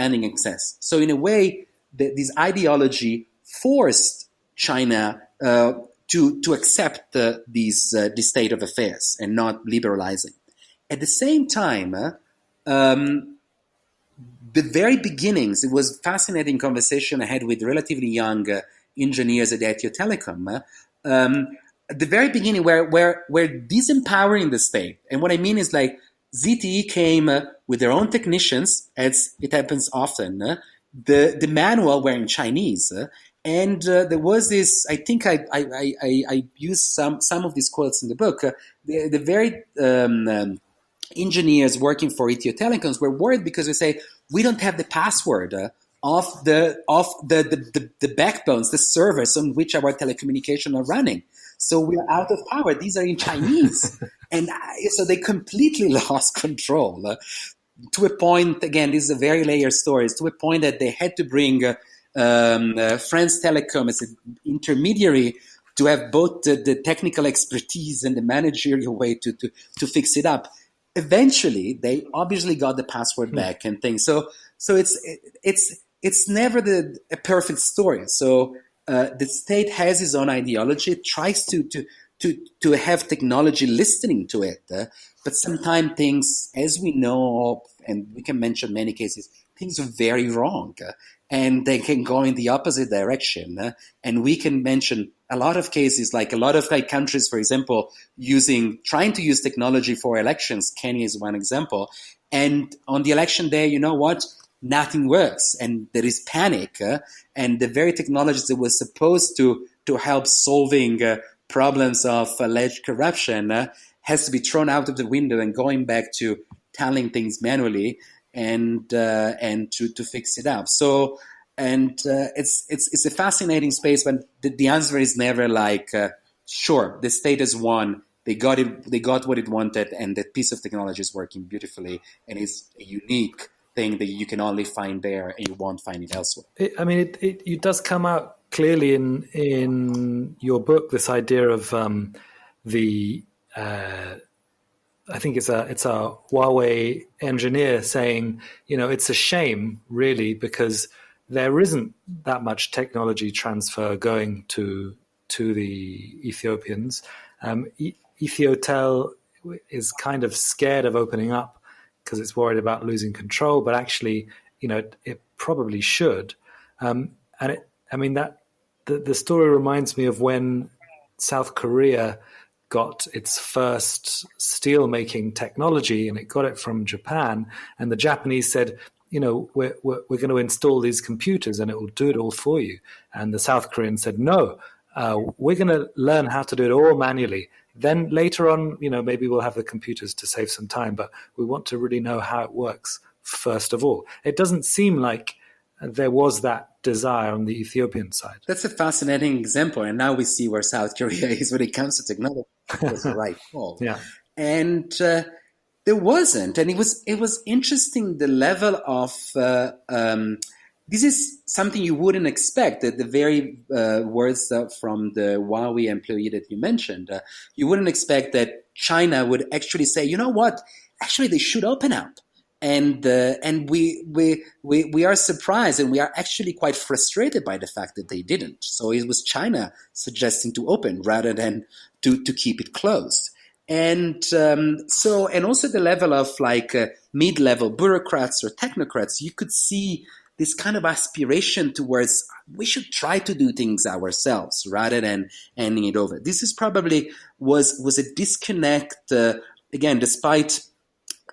expanding access. So in a way, this ideology forced China to accept this state of affairs and not liberalizing. At the same time, the very beginnings, it was fascinating conversation I had with relatively young engineers at Ethio Telecom. At the very beginning, where disempowering the state, and what I mean is like ZTE came with their own technicians, as it happens often. The manual were in Chinese, and there was this. I think I used some of these quotes in the book. The very engineers working for Ethio Telecoms were worried because they say we don't have the password of the backbones, the servers on which our telecommunications are running. So we are out of power. These are in Chinese. And so they completely lost control to a point, again, this is a very layered story, to a point that they had to bring France Telecom as an intermediary to have both the technical expertise and the managerial way to fix it up. Eventually, they obviously got the password back and things. So it's never a perfect story. So the state has its own ideology. It tries to have technology listening to it, but sometimes things, as we know, and we can mention many cases, things are very wrong, and they can go in the opposite direction. And we can mention a lot of cases, like a lot of countries, for example, trying to use technology for elections. Kenya is one example. And on the election day, you know what? Nothing works, and there is panic. And the very technologies that were supposed to help solving problems of alleged corruption has to be thrown out of the window and going back to telling things manually and to fix it up. So, and it's a fascinating space, but the answer is never like, sure, the state has won. They got what it wanted, and that piece of technology is working beautifully, and it's a unique thing that you can only find there, and you won't find it elsewhere. It does come out clearly in your book, this idea of I think it's a Huawei engineer saying, it's a shame really because there isn't that much technology transfer going to the Ethiopians. Ethiotel is kind of scared of opening up because it's worried about losing control, but actually, it probably should. The story reminds me of when South Korea got its first steel-making technology, and it got it from Japan. And the Japanese said, we're going to install these computers, and it will do it all for you. And the South Koreans said, no, we're going to learn how to do it all manually. Then later on, maybe we'll have the computers to save some time, but we want to really know how it works first of all. It doesn't seem like there was that desire on the Ethiopian side. That's a fascinating example, and now we see where South Korea is when it comes to technology. It was the right call. Yeah. And there wasn't, and it was interesting, the level of this is something you wouldn't expect. The very words from the Huawei employee that you mentioned, you wouldn't expect that China would actually say, you know what, actually they should open up. And we are surprised, and we are actually quite frustrated by the fact that they didn't. So it was China suggesting to open rather than to keep it closed. And and also the level of mid-level bureaucrats or technocrats, you could see this kind of aspiration towards we should try to do things ourselves rather than handing it over. This is probably was a disconnect again, despite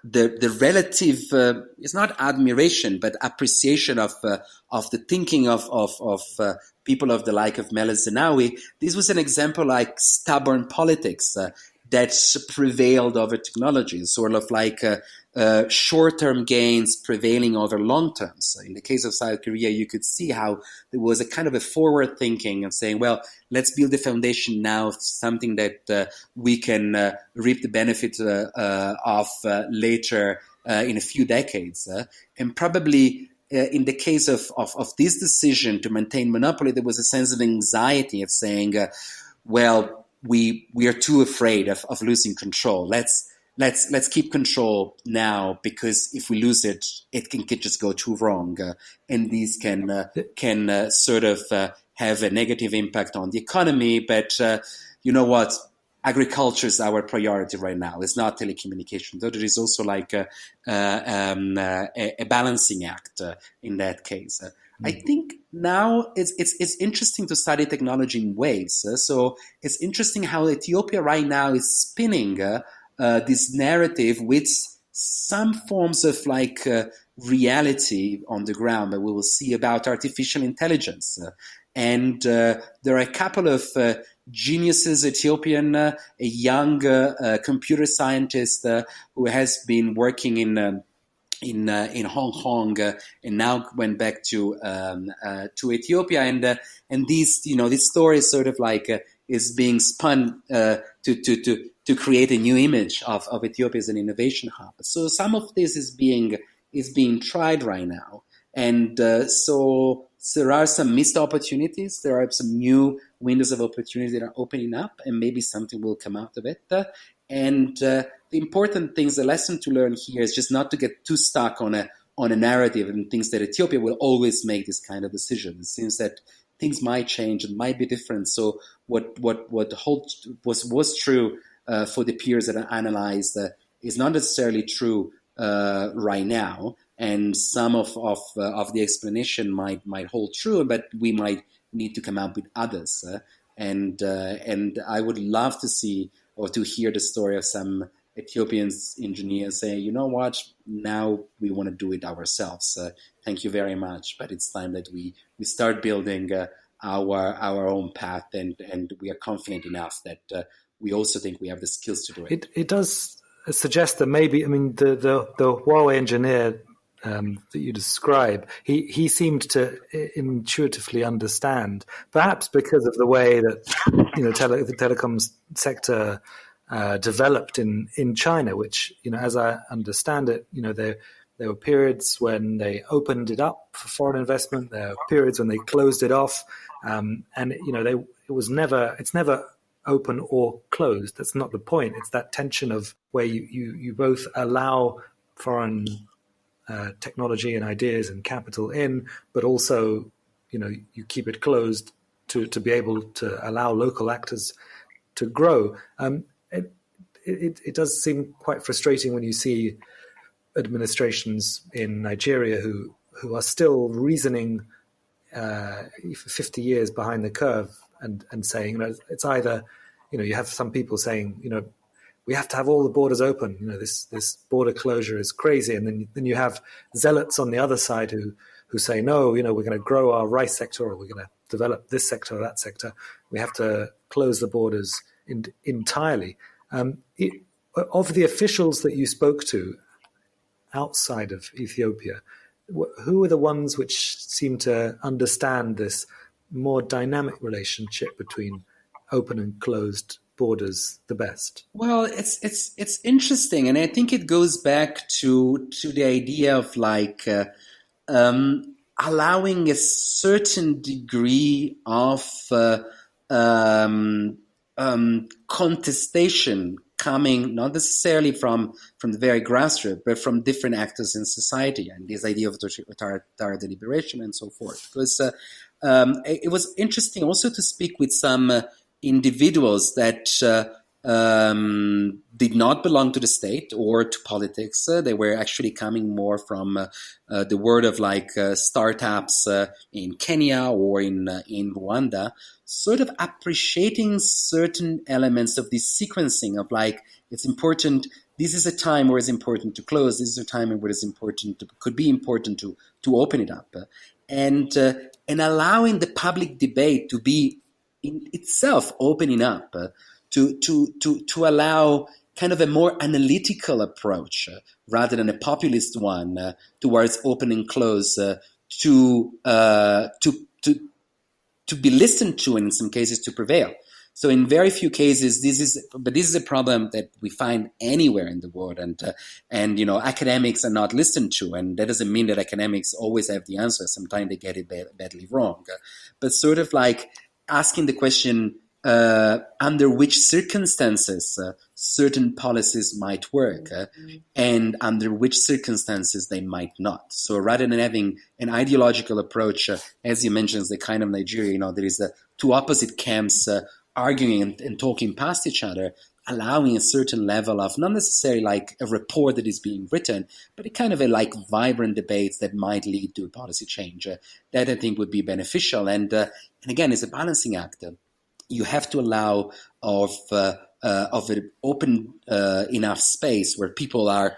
the relative it's not admiration but appreciation of the thinking of people of the like of Meles Zenawi. This was an example like stubborn politics that prevailed over technology, sort of like short-term gains prevailing over long-term. So in the case of South Korea, you could see how there was a kind of a forward thinking of saying, well, let's build the foundation now of something that we can reap the benefit of later in a few decades. And probably in the case of this decision to maintain monopoly, there was a sense of anxiety of saying, well, we are too afraid of losing control. let's keep control now, because if we lose it, it can just go too wrong, and these can sort of have a negative impact on the economy. But you know what? Agriculture is our priority right now. It's not telecommunication. Though there is also like a balancing act in that case. I think now it's interesting to study technology in waves. So it's interesting how Ethiopia right now is spinning this narrative with some forms of like reality on the ground that we will see about artificial intelligence. And there are a couple of geniuses, Ethiopian, a young computer scientist who has been working in Hong Kong and now went back to Ethiopia, and this story is sort of like is being spun to create a new image of Ethiopia as an innovation hub. So some of this is being tried right now, and so there are some missed opportunities. There are some new windows of opportunity that are opening up, and maybe something will come out of it. And the important things, the lesson to learn here is just not to get too stuck on a narrative and things that Ethiopia will always make this kind of decision. It seems that things might change and might be different. So what was true for the peers that I analyzed is not necessarily true right now. And some of the explanation might hold true, but we might need to come up with others. And I would love to see or to hear the story of some Ethiopian engineers say, you know what, now we want to do it ourselves. Thank you very much, but it's time that we start building our own path, and we are confident enough that we also think we have the skills to do it. It does suggest that maybe, I mean, the Huawei engineer that you describe, he seemed to intuitively understand, perhaps because of the way that the telecoms sector developed in China, which as I understand it, there were periods when they opened it up for foreign investment. There were periods when they closed it off, and it's never open or closed. That's not the point. It's that tension of where you both allow foreign technology and ideas and capital in, but also you keep it closed to be able to allow local actors to grow. It does seem quite frustrating when you see administrations in Nigeria who are still reasoning 50 years behind the curve and saying it's either you have some people saying we have to have all the borders open. This border closure is crazy, and then you have zealots on the other side who say no. We're going to grow our rice sector, or we're going to develop this sector or that sector. We have to close the borders entirely. Of the officials that you spoke to outside of Ethiopia, who are the ones which seem to understand this more dynamic relationship between open and closed borders the best? Well, it's interesting, and I think it goes back to the idea of like allowing a certain degree of contestation coming not necessarily from the very grassroots, but from different actors in society, and this idea of authoritarian deliberation and so forth. Because it was interesting also to speak with some individuals that did not belong to the state or to politics. They were actually coming more from the world of like startups in Kenya or in Rwanda, sort of appreciating certain elements of this sequencing of like, it's important. This is a time where it's important to close. This is a time where it's could be important to open it up, and allowing the public debate to be in itself opening up to allow kind of a more analytical approach rather than a populist one towards open and close to be listened to, and in some cases to prevail. So in very few cases, this is a problem that we find anywhere in the world, and academics are not listened to, and that doesn't mean that academics always have the answer. Sometimes they get it badly wrong, but sort of like asking the question, under which circumstances certain policies might work and under which circumstances they might not. So rather than having an ideological approach, as you mentioned, the kind of Nigeria, there is two opposite camps arguing and talking past each other, allowing a certain level of, not necessarily like a report that is being written, but a kind of a like vibrant debates that might lead to a policy change. That I think would be beneficial. And again, it's a balancing act. You have to allow of an open enough space where people are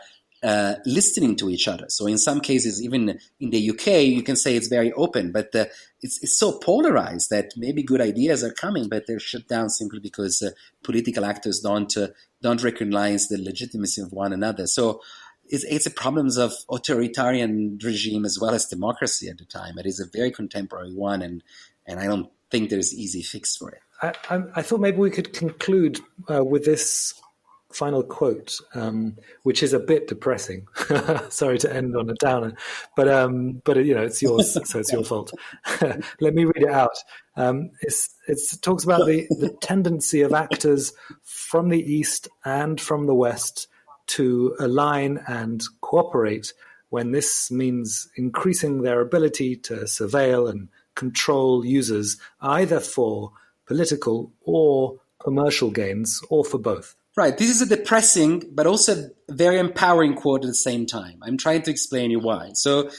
listening to each other. So in some cases, even in the UK, you can say it's very open, but it's so polarized that maybe good ideas are coming, but they're shut down simply because political actors don't recognize the legitimacy of one another. So it's a problems of authoritarian regime as well as democracy at the time. It is a very contemporary one, and I don't think there's easy fix for it. I thought maybe we could conclude with this final quote, which is a bit depressing. Sorry to end on a downer, but it's yours, so it's your fault. Let me read it out. It talks about the tendency of actors from the East and from the West to align and cooperate when this means increasing their ability to surveil and control users, either for political or commercial gains, or for both. Right. This is a depressing, but also very empowering quote at the same time. I'm trying to explain you why. So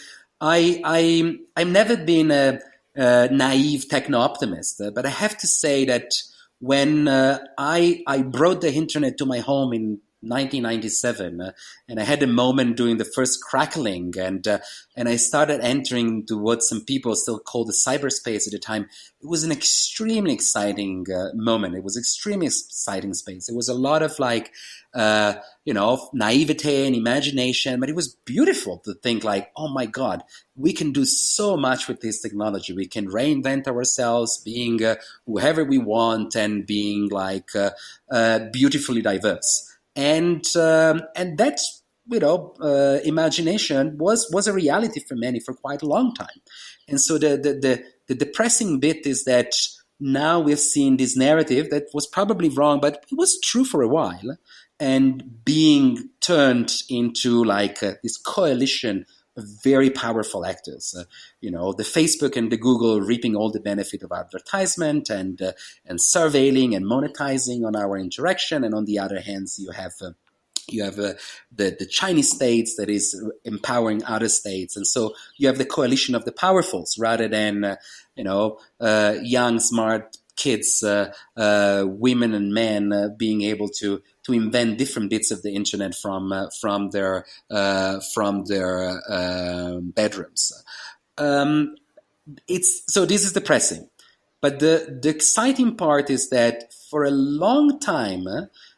I've never been a naive techno-optimist, but I have to say that when I brought the internet to my home in 1997, and I had a moment during the first crackling, and I started entering into what some people still call the cyberspace at the time. It was an extremely exciting moment. It was extremely exciting space. It was a lot of naivete and imagination, but it was beautiful to think like, oh my God, we can do so much with this technology. We can reinvent ourselves, being whoever we want and being beautifully diverse. And that, imagination was a reality for many for quite a long time. And so the depressing bit is that now we've seen this narrative that was probably wrong, but it was true for a while, and being turned into this coalition of very powerful actors. The Facebook and the Google reaping all the benefit of advertisement and surveilling and monetizing on our interaction, and on the other hand, you have the Chinese states that is empowering other states, and so you have the coalition of the powerfuls rather than young smart kids, women and men being able to invent different bits of the internet from their bedrooms. So this is depressing, but the exciting part is that for a long time,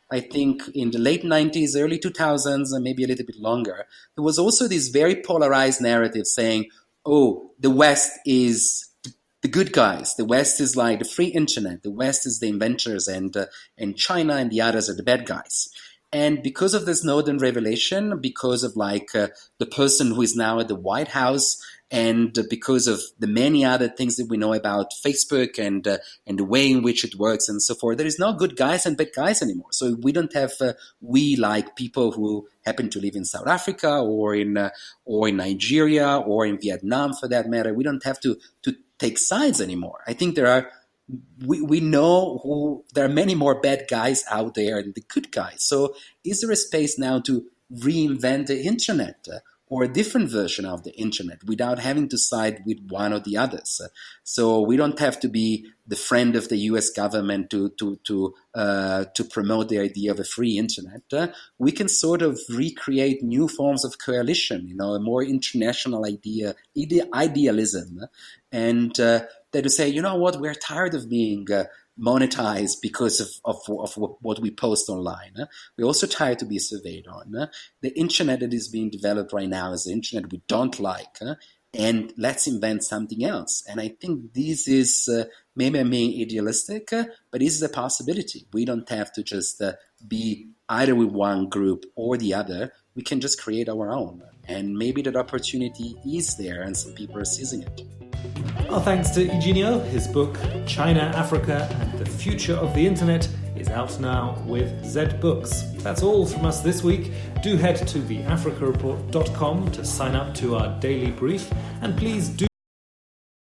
I think in the late 90s, early 2000s, and maybe a little bit longer, there was also this very polarized narrative saying, oh, the West is the good guys. The West is like the free internet. The West is the inventors, and China and the others are the bad guys. And because of the Snowden revelation, because of the person who is now at the White House, and because of the many other things that we know about Facebook and the way in which it works and so forth, there is no good guys and bad guys anymore. So we don't have people who happen to live in South Africa or in Nigeria or in Vietnam, for that matter. We don't have to take sides anymore. I think we know there are many more bad guys out there than the good guys. So is there a space now to reinvent the internet or a different version of the internet without having to side with one or the others? So we don't have to be the friend of the U.S. government to promote the idea of a free internet. We can sort of recreate new forms of coalition, a more international idealism, and that to say, you know what, we're tired of being monetized because of what we post online. We're also tired to be surveyed on. The internet that is being developed right now is the internet we don't like, and let's invent something else. And I think this is, maybe I'm being idealistic, but this is a possibility. We don't have to just be either with one group or the other. We can just create our own. And maybe that opportunity is there and some people are seizing it. Our thanks to Iginio. His book, China, Africa and the Future of the Internet, is out now with Z Books. That's all from us this week. Do head to theafricareport.com to sign up to our daily brief, and please do